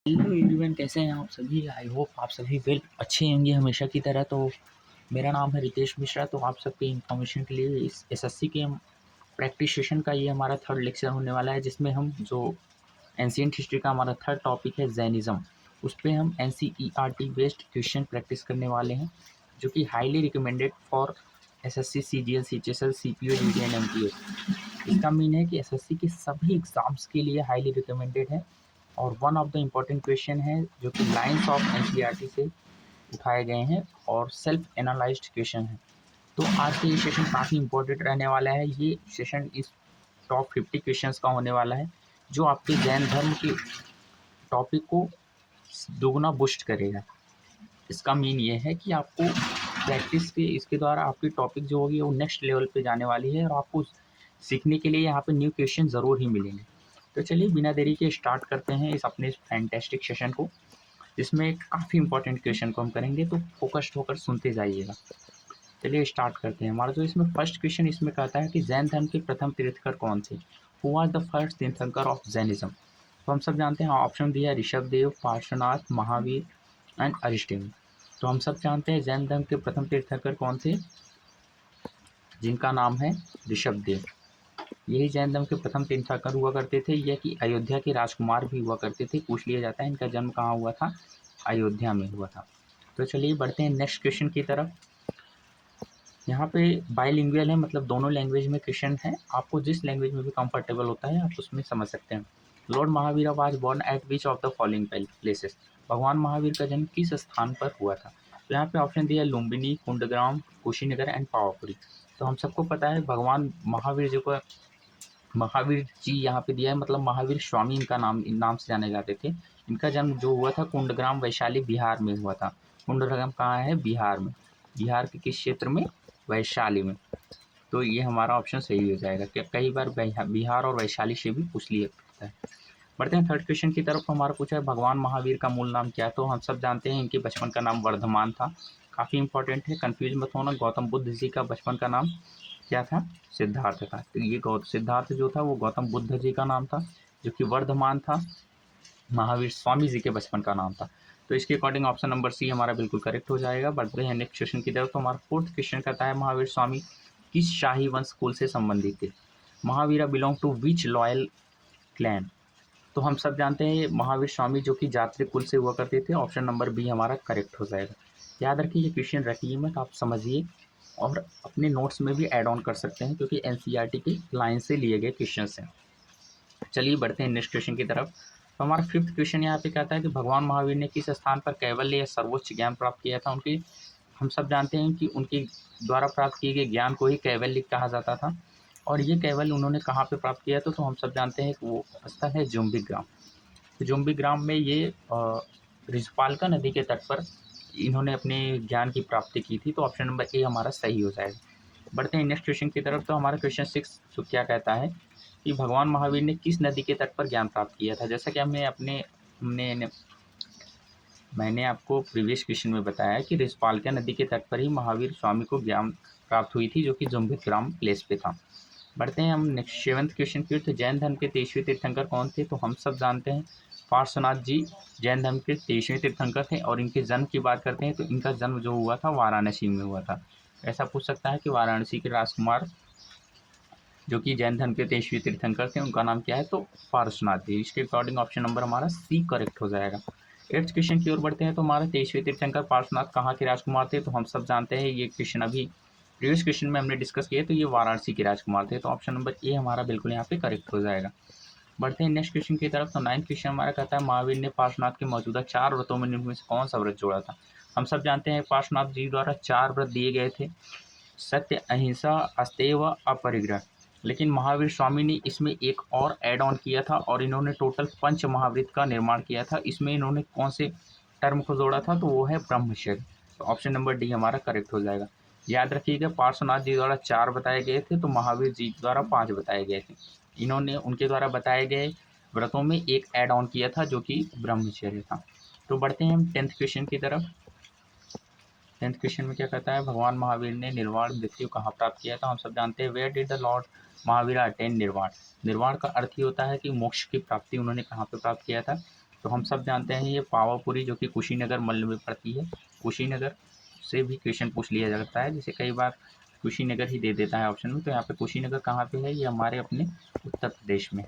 Hello everyone, कैसे हैं आप सभी। आई होप आप सभी वेल अच्छे होंगे हमेशा की तरह। तो मेरा नाम है रितेश मिश्रा। तो आप सबके इन्फॉर्मेशन के लिए इस एसएससी के प्रैक्टिस सेशन का ये हमारा थर्ड लेक्चर होने वाला है, जिसमें हम जो एंशिएंट हिस्ट्री का हमारा थर्ड टॉपिक है जैनिज़्म, उस पर हम एनसीईआरटी बेस्ड क्वेश्चन प्रैक्टिस करने वाले हैं, जो कि highly recommended for SSC, CGL, CHSL, CPO, UT and MTS. इसका मीन है कि एसएससी के सभी एग्जाम्स के लिए हाईली रिकमेंडेड है और one of the important question है, जो कि लाइन्स ऑफ एनसीईआरटी से उठाए गए हैं और सेल्फ एनालाइज्ड क्वेश्चन है। तो आज का ये सेशन काफ़ी इंपॉर्टेंट रहने वाला है। ये सेशन इस टॉप 50 क्वेश्चंस का होने वाला है, जो आपके जैन धर्म के टॉपिक को दोगुना बूस्ट करेगा। इसका मीन ये है कि आपको प्रैक्टिस के इसके द्वारा आपकी टॉपिक जो होगी वो नेक्स्ट लेवल पे जाने वाली है और आपको सीखने के लिए यहाँ पे न्यू क्वेश्चन ज़रूर ही मिलेंगे। तो चलिए बिना देरी के स्टार्ट करते हैं इस अपने फैंटेस्टिक सेशन को, जिसमें काफ़ी इंपॉर्टेंट क्वेश्चन को हम करेंगे। तो फोकस्ड होकर सुनते जाइएगा। चलिए स्टार्ट करते हैं। हमारा जो इसमें फर्स्ट क्वेश्चन इसमें कहता है कि जैन धर्म के प्रथम तीर्थंकर कौन थे। हु वाज द फर्स्ट तीर्थंकर ऑफ जैनिज्म। तो हम सब जानते हैं, ऑप्शन दिया ऋषभ देव, पार्श्वनाथ, महावीर एंड अरिस्टोटल। तो हम सब जानते हैं जैन धर्म के प्रथम तीर्थंकर कौन थे, जिनका नाम है ऋषभ देव। यही जैन धर्म के प्रथम तीर्थंकर हुआ करते थे। यह कि अयोध्या के राजकुमार भी हुआ करते थे। पूछ लिया जाता है इनका जन्म कहाँ हुआ था, अयोध्या में हुआ था। तो चलिए बढ़ते हैं नेक्स्ट क्वेश्चन की तरफ। यहाँ पे बाइलिंगुअल है, मतलब दोनों लैंग्वेज में क्वेश्चन है। आपको जिस लैंग्वेज में भी कंफर्टेबल होता है आप उसमें समझ सकते हैं। Lord Mahavir was born at which of the following places. भगवान महावीर का जन्म किस स्थान पर हुआ था। तो यहाँ पे ऑप्शन दिया है लुम्बिनी, कुंडग्राम, कुशीनगर एंड पावापुरी। तो हम सबको पता है भगवान महावीर जी को, महावीर जी यहाँ पे दिया है, मतलब महावीर स्वामी इनका नाम से जाने जाते थे। इनका जन्म जो हुआ था कुंडग्राम वैशाली बिहार में हुआ था। कुंडग्राम कहाँ है, बिहार में। बिहार के किस क्षेत्र में, वैशाली में। तो ये हमारा ऑप्शन सही हो जाएगा। कई बार बिहार और वैशाली से भी पूछ लिया जाता है। बढ़ते हैं थर्ड क्वेश्चन की तरफ। हमारा पूछा है भगवान महावीर का मूल नाम क्या है। तो हम सब जानते हैं इनके बचपन का नाम वर्धमान था। काफ़ी इंपॉर्टेंट है, कंफ्यूज मत होना। गौतम बुद्ध जी का बचपन का नाम क्या था, सिद्धार्थ था। तो ये सिद्धार्थ जो था वो गौतम बुद्ध जी का नाम था, जो कि वर्धमान था महावीर स्वामी जी के बचपन का नाम था। तो इसके अकॉर्डिंग ऑप्शन नंबर सी हमारा बिल्कुल करेक्ट हो जाएगा। बढ़ते हैं नेक्स्ट क्वेश्चन की तरफ। तो हमारा फोर्थ क्वेश्चन कहता है महावीर स्वामी किस शाही वंश कुल से संबंधित थे। Mahavira belong to which loyal clan. तो हम सब जानते हैं महावीर स्वामी जो कि जात्री कुल से हुआ करते थे। ऑप्शन नंबर बी हमारा करेक्ट हो जाएगा। याद रखिए ये क्वेश्चन रखिए मत, आप समझिए और अपने नोट्स में भी ऐड ऑन कर सकते हैं, क्योंकि एनसीईआरटी की लाइन से लिए गए क्वेश्चन हैं। चलिए बढ़ते हैं नेक्स्ट क्वेश्चन की तरफ। तो हमारा फिफ्थ क्वेश्चन यहाँ पे कहता है कि भगवान महावीर ने किस स्थान पर कैवल्य या सर्वोच्च ज्ञान प्राप्त किया था। उनके हम सब जानते हैं कि उनके द्वारा प्राप्त किए गए ज्ञान को ही कैवल्य कहा जाता था। और ये कैवल्य उन्होंने कहाँ पे प्राप्त किया था। तो हम सब जानते हैं कि वो स्थल है जुम्बिक ग्राम। जुम्बिक ग्राम में ये रिजपालका नदी के तट पर इन्होंने अपने ज्ञान की प्राप्ति की थी। तो ऑप्शन नंबर ए हमारा सही हो जाएगा। बढ़ते हैं नेक्स्ट क्वेश्चन की तरफ। तो हमारा क्वेश्चन 6 जो क्या कहता है कि भगवान महावीर ने किस नदी के तट पर ज्ञान प्राप्त किया था। जैसा कि मैंने आपको प्रीवियस क्वेश्चन में बताया कि रिजपालका नदी के तट पर ही महावीर स्वामी को ज्ञान प्राप्त हुई थी, जो कि जुम्बिक ग्राम प्लेस पे था। बढ़ते हैं हम नेक्स्ट सेवंथ क्वेश्चन की। तो जैन धर्म के 23वें तीर्थंकर कौन थे। तो हम सब जानते हैं पार्श्वनाथ जी जैन धर्म के 23वें तीर्थंकर थे। और इनके जन्म की बात करते हैं तो इनका जन्म जो हुआ था वाराणसी में हुआ था। ऐसा पूछ सकता है कि वाराणसी के राजकुमार जो कि जैन धर्म के 23वें तीर्थंकर थे, उनका नाम क्या है। तो पार्श्वनाथ जी। इसके अकॉर्डिंग ऑप्शन नंबर हमारा सी करेक्ट हो जाएगा। एट्थ क्वेश्चन की ओर बढ़ते हैं। तो हमारा 23वें तीर्थंकर पार्श्वनाथ कहाँ के राजकुमार थे। तो हम सब जानते हैं ये क्वेश्चन अभी प्रीवियस क्वेश्चन में हमने डिस्कस किया, तो ये वाराणसी के राजकुमार थे। तो ऑप्शन नंबर ए हमारा बिल्कुल यहाँ पे करेक्ट हो जाएगा। बढ़ते हैं नेक्स्ट क्वेश्चन की तरफ। तो नाइन्थ क्वेश्चन हमारा कहता है महावीर ने पार्श्वनाथ के मौजूदा 4 व्रतों में निम्न में से कौन सा व्रत जोड़ा था। हम सब जानते हैं पार्श्वनाथ जी द्वारा 4 व्रत दिए गए थे, सत्य, अहिंसा, अस्तेय व अपरिग्रह। लेकिन महावीर स्वामी ने इसमें एक और ऐड ऑन किया था और इन्होंने टोटल 5 महावृत का निर्माण किया था। इसमें इन्होंने कौन से टर्म को जोड़ा था। तो वो है ब्रह्मचर्य। तो ऑप्शन नंबर डी हमारा करेक्ट हो जाएगा। याद रखिएगा पार्श्वनाथ जी द्वारा 4 बताए गए थे, तो महावीर जी द्वारा 5 बताए गए थे। इन्होंने उनके द्वारा बताए गए व्रतों में एक ऐड ऑन किया था, जो कि ब्रह्मचर्य था। तो बढ़ते हैं हम 10th क्वेश्चन की तरफ। 10th क्वेश्चन में क्या कहता है भगवान महावीर ने निर्वाण मृत्यु कहाँ प्राप्त किया था। हम सब जानते हैं where did the Lord Mahavir attain nirvana. निर्वाण का अर्थ ही होता है कि मोक्ष की प्राप्ति उन्होंने कहाँ पे प्राप्त किया था। तो हम सब जानते हैं ये पावापुरी जो कि कुशीनगर मल्ल में पड़ती है, कुशीनगर से भी क्वेश्चन पूछ लिया जाता है, जैसे कई बार कुशीनगर ही दे देता है ऑप्शन में। तो यहाँ पे कुशीनगर कहाँ पे है, ये हमारे अपने उत्तर प्रदेश में।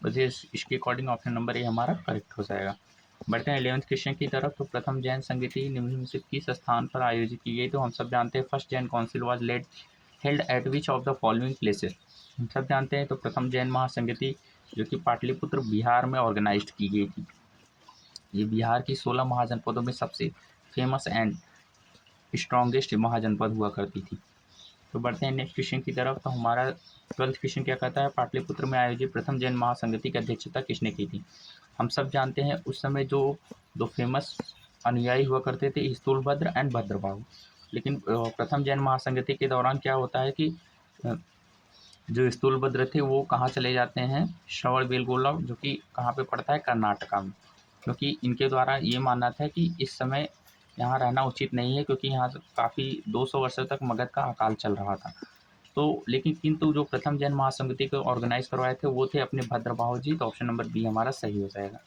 वैसे इसके अकॉर्डिंग ऑप्शन नंबर ए हमारा करेक्ट हो जाएगा। बढ़ते हैं 11th क्वेश्चन की तरफ। तो प्रथम जैन संगति निम्न में से किस स्थान पर आयोजित की गई। तो हम सब जानते हैं first Jain council was led held at which of the following places. हम सब जानते हैं तो प्रथम जैन महासंगति जो कि पाटलिपुत्र बिहार में ऑर्गेनाइज की गई थी। ये बिहार की 16 महाजनपदों में सबसे फेमस एंड स्ट्रॉन्गेस्ट महाजनपद हुआ करती थी। तो बढ़ते हैं नेक्स्ट क्वेश्चन की तरफ। तो हमारा 12th क्वेश्चन क्या कहता है, पाटलिपुत्र में आयोजित प्रथम जैन महासंगति की अध्यक्षता किसने की थी। हम सब जानते हैं उस समय जो दो फेमस अनुयायी हुआ करते थे, स्थूलभद्र एंड भद्रबाहु। लेकिन प्रथम जैन महासंगति के दौरान क्या होता है कि जो स्थूलभद्र थे वो कहाँ चले जाते हैं, श्रवणबेलगोला, जो कि कहाँ पे पड़ता है, कर्नाटका में। क्योंकि इनके द्वारा ये मानना था कि इस समय यहाँ रहना उचित नहीं है, क्योंकि यहाँ काफ़ी 200 वर्षों तक मगध का अकाल चल रहा था। तो लेकिन किंतु जो प्रथम जैन महासंगति को ऑर्गेनाइज करवाए थे वो थे अपने भद्रबाहु जी। तो ऑप्शन नंबर बी हमारा सही हो जाएगा।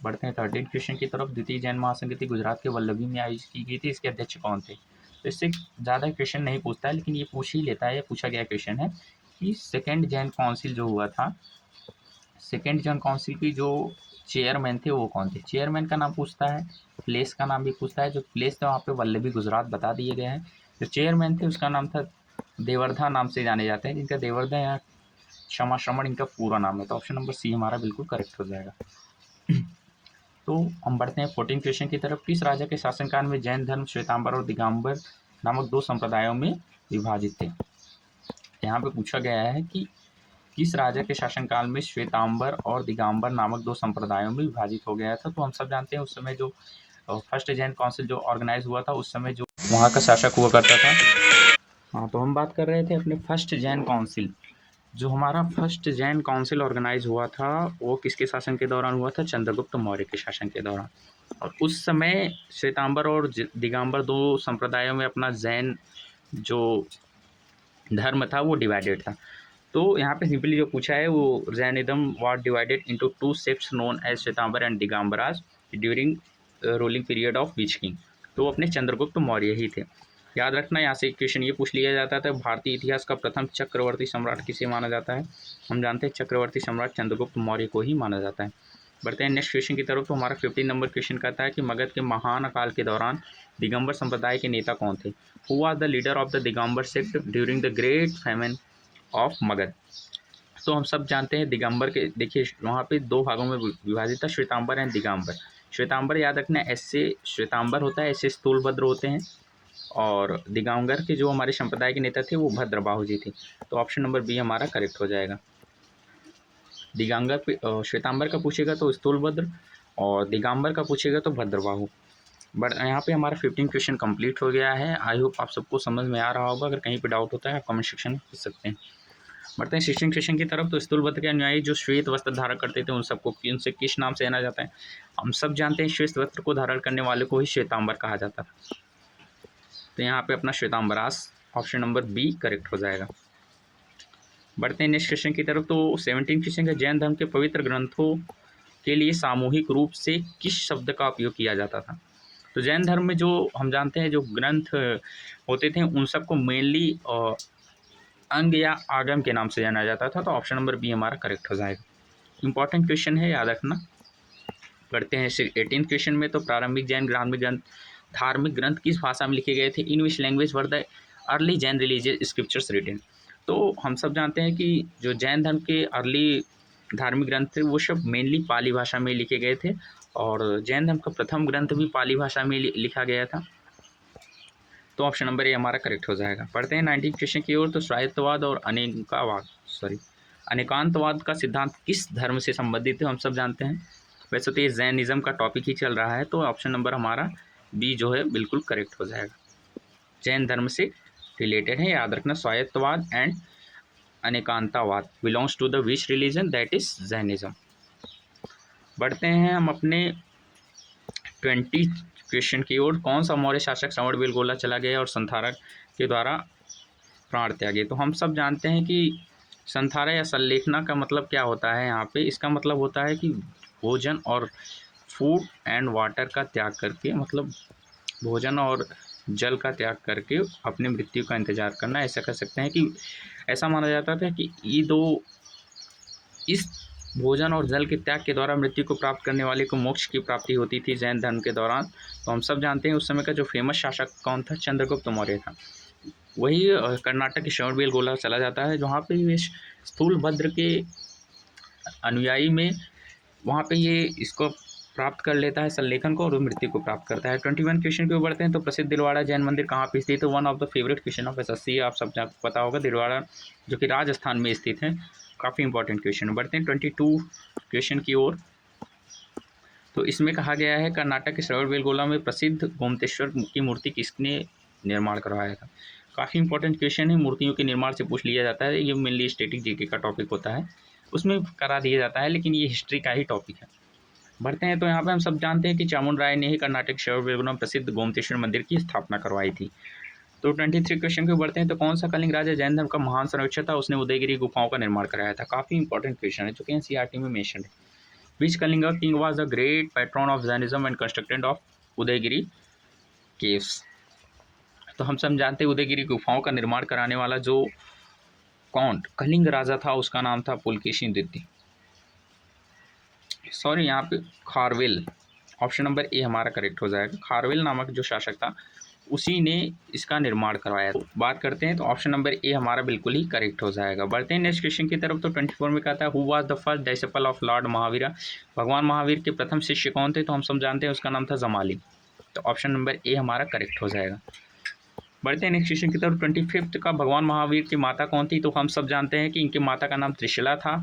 बढ़ते हैं 13 क्वेश्चन की तरफ। द्वितीय जैन महासंगति गुजरात के वल्लभी में आयोजित की गई थी, इसके अध्यक्ष कौन थे। तो इससे ज़्यादा क्वेश्चन नहीं पूछता है, लेकिन ये पूछ ही लेता है, ये पूछा गया क्वेश्चन है कि सेकेंड जैन काउंसिल जो हुआ था, सेकेंड जैन काउंसिल की जो चेयरमैन थे वो कौन थे। चेयरमैन का नाम पूछता है, प्लेस का नाम भी पूछता है। जो प्लेस था वहाँ पे वल्लभी गुजरात बता दिए गए हैं। जो चेयरमैन थे उसका नाम था देवर्धा, नाम से जाने जाते हैं, जिनका देवर्धा या क्षमा श्रमण इनका पूरा नाम है। तो ऑप्शन नंबर सी हमारा बिल्कुल करेक्ट हो जाएगा। तो हम बढ़ते हैं 14 क्वेश्चन की तरफ। किस राजा के शासनकाल में जैन धर्म श्वेतांबर और दिगंबर नामक दो संप्रदायों में विभाजित थे। यहाँ पे पूछा गया है कि किस राजा के शासनकाल में श्वेतांबर और दिगंबर नामक दो संप्रदायों में विभाजित हो गया था। तो हम सब जानते हैं उस समय जो फर्स्ट जैन काउंसिल जो ऑर्गेनाइज हुआ था, उस समय जो वहाँ का शासक हुआ करता था। हाँ, तो हम बात कर रहे थे अपने फर्स्ट जैन काउंसिल। जो हमारा फर्स्ट जैन काउंसिल ऑर्गेनाइज हुआ था वो किसके शासन के दौरान हुआ था, चंद्रगुप्त मौर्य के शासन के दौरान। और उस समय श्वेतांबर और दिगंबर दो संप्रदायों में अपना जैन जो धर्म था वो डिवाइडेड था। तो यहाँ पे सिंपली जो पूछा है वो Jainism was divided into two sects known as Shvetambar and Digambaras during ruling period of which king. तो अपने चंद्रगुप्त मौर्य ही थे। याद रखना, यहाँ से क्वेश्चन ये पूछ लिया जाता था, भारतीय इतिहास का प्रथम चक्रवर्ती सम्राट किसे माना जाता है। हम जानते हैं चक्रवर्ती सम्राट चंद्रगुप्त मौर्य को ही माना जाता है। बढ़ते हैं नेक्स्ट क्वेश्चन की तरफ। तो हमारा 15 नंबर क्वेश्चन कहता है कि मगध के महान अकाल के दौरान दिगंबर संप्रदाय के नेता कौन थे। Who was the leader of the Digambar sect during the great famine of Magadh. तो हम सब जानते हैं दिगंबर के, देखिए वहाँ पे दो भागों में विभाजित था, श्वेतांबर एंड दिगंबर। श्वेतांबर याद रखना ऐसे श्वेतांबर होता है, ऐसे स्थूलभद्र होते हैं, और दिगंबर के जो हमारे संप्रदाय के नेता थे वो भद्रबाहु जी थे। तो ऑप्शन नंबर बी हमारा करेक्ट हो जाएगा। दिगंबर पे श्वेतांबर का पूछेगा तो स्थूलभद्र, और दिगंबर का पूछेगा तो भद्रबाहु। बट यहाँ पे हमारा 15 क्वेश्चन कंप्लीट हो गया है। आई होप आप सबको समझ में आ रहा होगा। अगर कहीं पे डाउट होता है आप कमेंट सेक्शन में पूछ सकते हैं। बढ़ते हैं 16 क्वेश्चन की तरफ। तो स्थूलभद्र के अनुयायी जो श्वेत वस्त्र धारण करते थे उनसे किस नाम से जाना जाता है। हम सब जानते हैं श्वेत वस्त्र को धारण करने वाले को ही श्वेतांबर कहा जाता था। तो यहाँ पे अपना श्वेतांबरास ऑप्शन नंबर बी करेक्ट हो जाएगा। बढ़ते हैं नेक्स्ट क्वेश्चन की तरफ। तो 17 क्वेश्चन का, जैन धर्म के पवित्र ग्रंथों के लिए सामूहिक रूप से किस शब्द का उपयोग किया जाता था। तो जैन धर्म में जो हम जानते हैं जो ग्रंथ होते थे उन सबको मेनली अंग या आगम के नाम से जाना जाता था। तो ऑप्शन नंबर बी हमारा करेक्ट हो जाएगा। इंपॉर्टेंट क्वेश्चन है, याद रखना। बढ़ते हैं 18 क्वेश्चन में। तो प्रारंभिक जैन धार्मिक ग्रंथ किस भाषा में लिखे गए थे। In which language were the early Jain religious scriptures written. तो हम सब जानते हैं कि जो जैन धर्म के अर्ली धार्मिक ग्रंथ थे वो सब मेनली पाली भाषा में लिखे गए थे, और जैन धर्म का प्रथम ग्रंथ भी पाली भाषा में लिखा गया था। तो ऑप्शन नंबर ए हमारा करेक्ट हो जाएगा। पढ़ते हैं 19 क्वेश्चन की ओर। तो स्वायत्तवाद और अनेकांतवाद का सिद्धांत किस धर्म से संबंधित है, हम सब जानते हैं। वैसे तो ये जैनिज्म का टॉपिक ही चल रहा है, तो ऑप्शन नंबर हमारा बी जो है बिल्कुल करेक्ट हो जाएगा। जैन धर्म से रिलेटेड है, याद रखना। Syadvada and Anekantavada belongs to the which religion, that is Jainism. बढ़ते हैं हम अपने 20 क्वेश्चन की ओर। कौन सा मौर्य शासक श्रवणबेलगोला चला गया और संथारा के द्वारा प्राण त्यागे। तो हम सब जानते हैं कि संथारा या संलेखना का मतलब क्या होता है। यहाँ पे इसका मतलब होता है कि भोजन और फूड एंड वाटर का त्याग करके, मतलब भोजन और जल का त्याग करके अपनी मृत्यु का इंतजार करना। ऐसा कह सकते हैं कि ऐसा माना जाता था कि इस भोजन और जल के त्याग के द्वारा मृत्यु को प्राप्त करने वाले को मोक्ष की प्राप्ति होती थी जैन धर्म के दौरान। तो हम सब जानते हैं उस समय का जो फेमस शासक कौन था, चंद्रगुप्त मौर्य था। वही कर्नाटक के श्रवणबेलगोला चला जाता है, जहाँ पे ये स्थूलभद्र के अनुयायी में वहाँ पे ये इसको प्राप्त कर लेता है संलेखन को, और मृत्यु को प्राप्त करता है। 21 क्वेश्चन के ऊपर बढ़ते हैं। तो प्रसिद्ध दिलवाड़ा जैन मंदिर कहाँ पे स्थित है? One of the favourite question of SSC, आप सब पता होगा, दिलवाड़ा जो कि राजस्थान में स्थित है। काफ़ी इंपॉर्टेंट क्वेश्चन। बढ़ते हैं 22 क्वेश्चन की ओर। तो इसमें कहा गया है कर्नाटक के श्रवणबेलगोला में प्रसिद्ध गोमतेश्वर की मूर्ति किसने निर्माण करवाया था? काफ़ी इंपॉर्टेंट क्वेश्चन है, मूर्तियों के निर्माण से पूछ लिया जाता है। ये मेनली स्टैटिक जीके का टॉपिक होता है, उसमें करा दिया जाता है, लेकिन ये हिस्ट्री का ही टॉपिक है। बढ़ते हैं। तो यहाँ पे हम सब जानते हैं कि चामुंड राय ने ही कर्नाटक श्रवणबेलगोला में प्रसिद्ध गोमतेश्वर मंदिर की स्थापना करवाई थी। तो 23 क्वेश्चन के बढ़ते हैं। तो कौन सा कलिंग राजा जैन धर्म का महान संरक्षक था? उसने उदयगिरी गुफाओं का निर्माण कराया था। काफ़ी इंपॉर्टेंट क्वेश्चन है, जो कि एनसीईआरटी में मेंशन है। Which Kalinga king was the great patron of Jainism and constructed of Udayagiri caves? तो हम सब जानते हैं उदयगिरी गुफाओं का निर्माण कराने वाला जो कलिंग राजा था, उसका नाम था पुलकेशिन द्वितीय। सॉरी, यहाँ पे खारवेल, ऑप्शन नंबर ए हमारा करेक्ट हो जाएगा। खारवेल नामक जो शासक था, उसी ने इसका निर्माण करवाया। बात करते हैं तो ऑप्शन नंबर ए हमारा बिल्कुल ही करेक्ट हो जाएगा। बढ़ते हैं नेक्स्ट क्वेश्चन की तरफ। तो 24 में कहता है who was the first disciple of Lord Mahavir? भगवान महावीर के प्रथम शिष्य कौन थे? तो हम सब जानते हैं उसका नाम था जमाली। तो ऑप्शन नंबर ए हमारा करेक्ट हो जाएगा। बढ़ते हैं नेक्स्ट क्वेश्चन की तरफ। 25 का भगवान महावीर की माता कौन थी? तो हम सब जानते हैं कि इनकी माता का नाम त्रिशला था।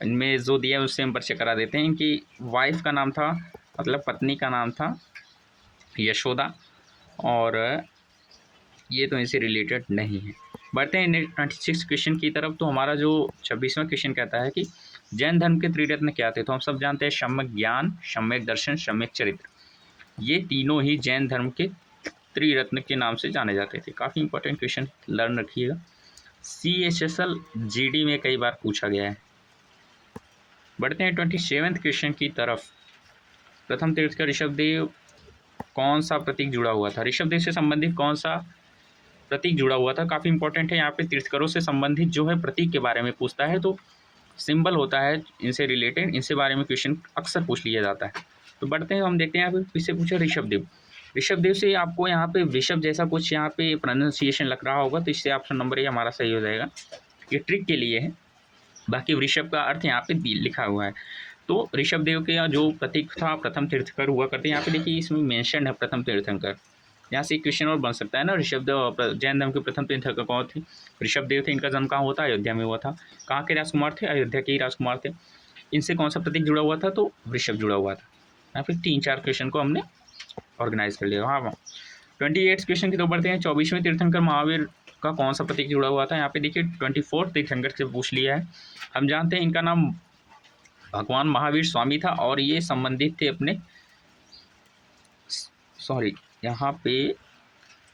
इनमें जो दिया है उससे हम परिचय करा देते हैं। इनकी वाइफ का नाम था, मतलब पत्नी का नाम था यशोदा, और ये तो इनसे रिलेटेड नहीं है। बढ़ते हैं 26 क्वेश्चन की तरफ। तो हमारा जो 26वां क्वेश्चन कहता है कि जैन धर्म के त्रिरत्न क्या थे? तो हम सब जानते हैं सम्यक ज्ञान, सम्यक दर्शन, सम्यक चरित्र। ये तीनों ही जैन धर्म के त्रिरत्न के नाम से जाने जाते थे। काफ़ी इंपॉर्टेंट क्वेश्चन, लर्न रखिएगा। CHSL GD में कई बार पूछा गया है। बढ़ते हैं 27वें क्वेश्चन की तरफ। प्रथम तीर्थंकर ऋषभदेव कौन सा प्रतीक जुड़ा हुआ था? ऋषभदेव से संबंधित कौन सा प्रतीक जुड़ा हुआ था? काफ़ी इंपॉर्टेंट है। यहाँ पे तीर्थंकरों से संबंधित जो है प्रतीक के बारे में पूछता है, तो सिंबल होता है इनसे रिलेटेड, इनसे बारे में क्वेश्चन अक्सर पूछ लिया जाता है। तो बढ़ते हैं, हम देखते हैं यहाँ पे किससे पूछा, ऋषभदेव। ऋषभदेव से आपको यहाँ पे ऋषभ जैसा कुछ यहाँ पे प्रोनाउंसिएशन लग रहा होगा, तो इससे ऑप्शन नंबर ए हमारा सही हो जाएगा। ये ट्रिक के लिए है, बाकी ऋषभ का अर्थ यहाँ पे लिखा हुआ है। तो ऋषभदेव के जो प्रतीक था प्रथम तीर्थंकर हुआ करते हैं। यहाँ पे देखिए इसमें मेंशन है प्रथम तीर्थंकर। यहाँ से क्वेश्चन और बन सकता है ना, ऋषभदेव जैन धर्म के प्रथम तीर्थंकर कौन थे? ऋषभदेव थे। इनका जन्म कहाँ हुआ था? अयोध्या में हुआ था। कहाँ के राजकुमार थे? अयोध्या के ही राजकुमार थे। इनसे कौन सा प्रतीक जुड़ा हुआ था? तो ऋषभ जुड़ा हुआ था। यहाँ पे 3-4 क्वेश्चन को हमने ऑर्गेनाइज कर लिया। हाँ, 28 क्वेश्चन की तो बढ़ते हैं। 24वें तीर्थंकर महावीर का कौन सा प्रतीक जुड़ा हुआ था? यहाँ पे देखिए 24 तीर्थंकर से पूछ लिया है। हम जानते हैं इनका नाम भगवान महावीर स्वामी था, और ये संबंधित थे अपने, सॉरी, यहाँ पे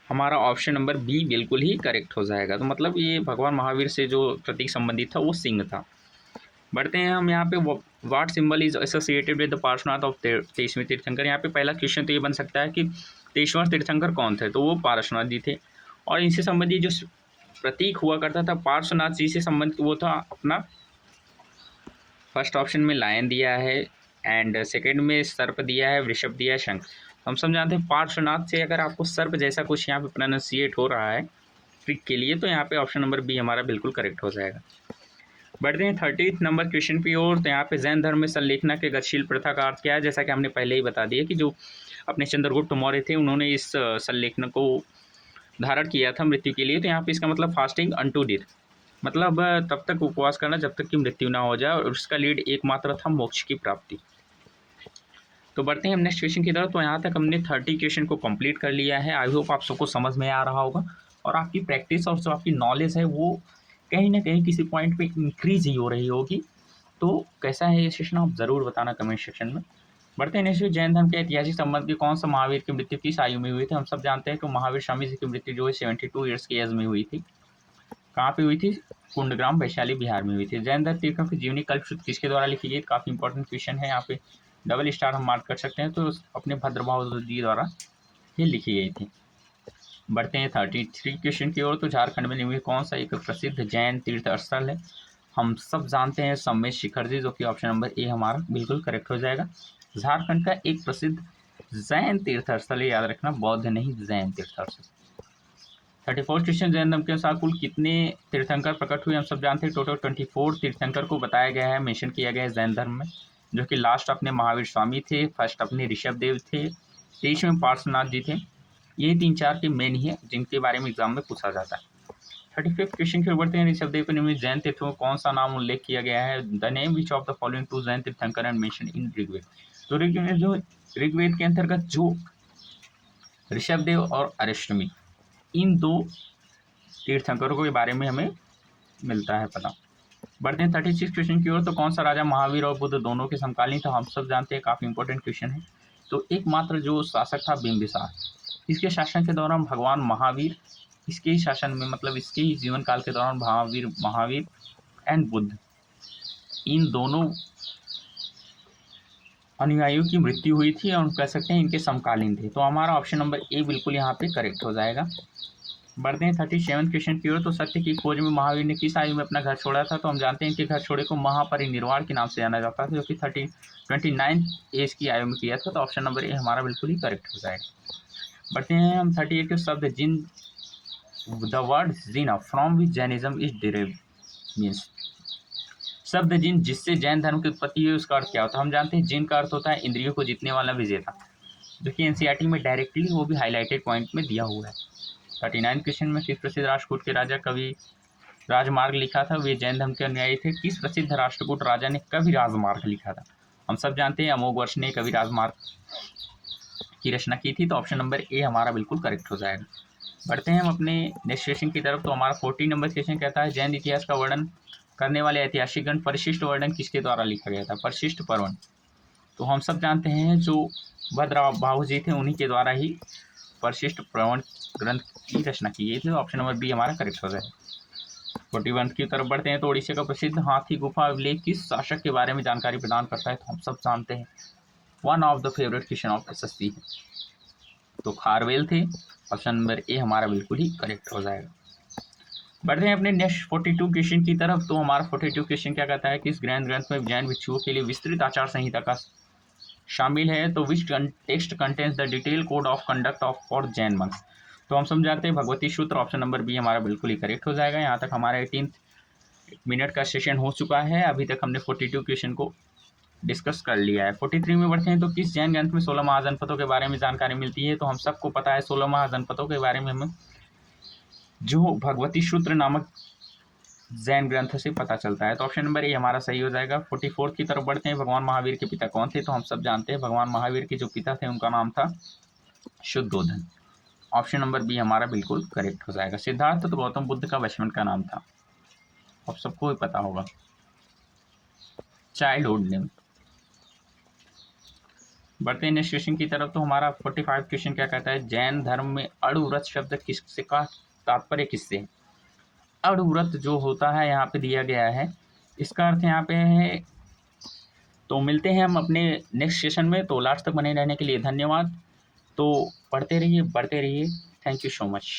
हमारा ऑप्शन नंबर बी बिल्कुल ही करेक्ट हो जाएगा। तो मतलब ये भगवान महावीर से जो प्रतीक संबंधित था वो सिंह था। बढ़ते हैं हम यहाँ पे, what symbol is associated with the Parshvanath of 23वें तीर्थंकर? यहाँ पे पहला क्वेश्चन तो ये बन सकता है कि 23वां तीर्थंकर कौन थे? तो वो पार्श्वनाथ जी थे। और इनसे संबंधित जो प्रतीक हुआ करता था पार्श्वनाथ जी से संबंधित, वो था अपना, फर्स्ट ऑप्शन में लायन दिया है, एंड सेकेंड में सर्प दिया है, वृषभ दिया है, शंख। हम सब जानते हैं पार्श्वनाथ से अगर आपको सर्प जैसा कुछ यहाँ पे प्रोनाउंसिएट हो रहा है ट्रिक के लिए, तो यहाँ पे ऑप्शन नंबर बी हमारा बिल्कुल करेक्ट हो जाएगा। बढ़ते हैं 30 नंबर क्वेश्चन की ओर। तो यहाँ पे जैन धर्म में संलेखना के गतिशील प्रथा का अर्थ क्या है? जैसा कि हमने पहले ही बता दिया कि जो अपने चंद्रगुप्त मौर्य थे उन्होंने इस संलेखन को धारण किया था मृत्यु के लिए। तो यहाँ पे इसका मतलब फास्टिंग अनटू डेथ, मतलब तब तक उपवास करना जब तक कि मृत्यु ना हो जाए, और उसका लीड एकमात्र था मोक्ष की प्राप्ति। तो बढ़ते हैं हम नेक्स्ट क्वेश्चन की तरफ। तो यहाँ तक हमने 30 क्वेश्चन को कंप्लीट कर लिया है। आई होप आप सबको समझ में आ रहा होगा, और आपकी प्रैक्टिस और जो आपकी नॉलेज है वो कहीं ना कहीं किसी पॉइंट पे इंक्रीज ही हो रही होगी। तो कैसा है ये सेशन, आप ज़रूर बताना कमेंट सेक्शन में। बढ़ते हैं नेक्स्ट, जैन धर्म के ऐतिहासिक संबंध की कौन सा महावीर की मृत्यु किस आयु में हुई थी? हम सब जानते हैं कि महावीर स्वामी जी की मृत्यु जो है 72 ईयर्स की एज में हुई थी। कहाँ पे हुई थी? कुंडग्राम, वैशाली, बिहार में हुई थी। जैन धर्म तीर्थों की जीवनी कल्पसूत्र किसके द्वारा लिखी गई? काफ़ी इंपॉर्टेंट क्वेश्चन है यहाँ पे। डबल स्टार हम मार्क कर सकते हैं, तो अपने भद्रभाव जी द्वारा ये लिखी गई थी। बढ़ते हैं 33 क्वेश्चन की ओर। तो झारखंड में निम्नलिखित कौन सा एक प्रसिद्ध जैन तीर्थ स्थल है? हम सब जानते हैं सम्मेद शिखर जी, जो कि ऑप्शन नंबर ए हमारा बिल्कुल करेक्ट हो जाएगा। झारखंड का एक प्रसिद्ध जैन तीर्थ स्थल, याद रखना, बौद्ध नहीं जैन तीर्थ स्थल। 34 क्वेश्चन, जैन धर्म के अनुसार कुल कितने तीर्थंकर प्रकट हुए? हम सब जानते हैं टोटल 24 तीर्थंकर को बताया गया है, मेंशन किया गया है जैन धर्म में, जो कि लास्ट अपने महावीर स्वामी थे, फर्स्ट अपने ऋषभ देव थे, 23वें पार्श्वनाथ जी थे। ये 3-4 के मेन ही है जिनके बारे में एग्जाम में पूछा जाता है। 35 क्वेश्चन की ओर बढ़ते हैं। ऋषभ देव के निम्नलिखित जैन तीर्थों में कौन सा नाम उल्लेख किया गया है? The name which of the following two Jain Tirthankar and mention in Rigveda. तो ऋग्वेद के अंतर्गत जो ऋषभ देव और अरिष्टमी, इन दो तीर्थंकरों के बारे में हमें मिलता है पता। बढ़ते हैं 36 क्वेश्चन की ओर। तो कौन सा राजा महावीर और बुद्ध दोनों के समकालीन था? हम सब जानते हैं, काफी इंपॉर्टेंट क्वेश्चन है। तो एकमात्र जो शासक था बिंबिसार, इसके शासन के दौरान भगवान महावीर, इसके ही शासन में, मतलब इसके ही जीवन काल के दौरान महावीर एंड बुद्ध, इन दोनों अनुयायियों की मृत्यु हुई थी और कह सकते हैं इनके समकालीन थे। तो हमारा ऑप्शन नंबर ए बिल्कुल यहाँ पे करेक्ट हो जाएगा। बढ़ते हैं 37 क्वेश्चन की ओर। तो सत्य की खोज में महावीर ने किस आयु में अपना घर छोड़ा था? तो हम जानते हैं इनके घर छोड़े को महापरिनिर्वाण के नाम से जाना जाता था, जो कि 29 एज की आयु में किया था। तो ऑप्शन नंबर ए हमारा बिल्कुल ही करेक्ट हो जाएगा। बढ़ते हैं हम 38 के शब्द जिन, the word Jina from which Jainism is derived means, शब्द जिन जिससे जैन धर्म की उत्पत्ति हुई उसका अर्थ क्या होता है? हम जानते हैं जिन का अर्थ होता है इंद्रियों को जीतने वाला विजेता, जो कि एनसीईआरटी में डायरेक्टली वो भी हाईलाइटेड पॉइंट में दिया हुआ है। 39 क्वेश्चन में किस प्रसिद्ध राष्ट्रकूट के राजा कवि राजमार्ग लिखा था? वे जैन धर्म के अनुयायी थे। किस प्रसिद्ध राष्ट्रकूट राजा ने कवि राजमार्ग लिखा था? हम सब जानते हैं अमोघ वर्ष ने कवि राजमार्ग की रचना की थी। तो ऑप्शन नंबर ए हमारा बिल्कुल करेक्ट हो जाएगा। बढ़ते हैं हम अपने नेक्स्ट क्वेश्चन की तरफ। तो हमारा 40 नंबर क्वेश्चन कहता है जैन इतिहास का वर्णन करने वाले ऐतिहासिक ग्रंथ परिशिष्ट वर्णन किसके द्वारा लिखा गया था? परिशिष्ट पर्वन, तो हम सब जानते हैं जो भद्रभाहु जी थे उन्हीं के द्वारा ही परिशिष्ट पर्वन ग्रंथ की रचना की गई थी। ऑप्शन नंबर बी हमारा करेक्ट हो जाएगा। 41 की तरफ बढ़ते हैं। तो उड़ीसा का प्रसिद्ध हाथी गुफा अभिलेख किस शासक के बारे में जानकारी प्रदान करता है? तो हम सब जानते हैं one of the favourite question of SSC है, तो खारवेल थे। ऑप्शन नंबर ए हमारा बिल्कुल ही करेक्ट हो जाएगा। बढ़ते हैं अपने नेक्स्ट 42 क्वेश्चन की तरफ। तो हमारा 42 क्वेश्चन क्या कहता है कि इस ग्रंथ में जैन भिक्षुओं के लिए विस्तृत आचार संहिता का शामिल है। तो which text contains the detail code of conduct of for Jain monks. तो हम समझाते हैं भगवती सूत्र, ऑप्शन नंबर बी हमारा बिल्कुल ही करेक्ट हो जाएगा। यहाँ तक हमारा 18 मिनट का सेशन हो चुका है। अभी तक हमने 42 क्वेश्चन को डिस्कस कर लिया है। 43 में बढ़ते हैं। तो किस जैन ग्रंथ में 16 महाजनपदों के बारे में जानकारी मिलती है? तो हम सबको पता है 16 महाजनपदों के बारे में हमें जो भगवती सूत्र नामक जैन ग्रंथ से पता चलता है। तो ऑप्शन नंबर ए हमारा सही हो जाएगा। 44 की तरफ बढ़ते हैं। भगवान महावीर के पिता कौन थे? तो हम सब जानते हैं भगवान महावीर के जो पिता थे उनका नाम था शुद्धोधन। ऑप्शन नंबर बी हमारा बिल्कुल करेक्ट हो जाएगा। सिद्धार्थ तो गौतम बुद्ध का बचपन का नाम था, अब सबको ही पता होगा, चाइल्डहुड नेम। बढ़ते हैं नेक्स्ट क्वेश्चन की तरफ। तो हमारा 45 क्वेश्चन क्या कहता है जैन धर्म में अणुव्रत शब्द किससे का तात्पर्य किससे है? अणुव्रत जो होता है यहाँ पे दिया गया है, इसका अर्थ यहाँ पे है। तो मिलते हैं हम अपने नेक्स्ट सेशन में। तो लास्ट तक बने रहने के लिए धन्यवाद। तो पढ़ते रहिए, बढ़ते रहिए। Thank you so much.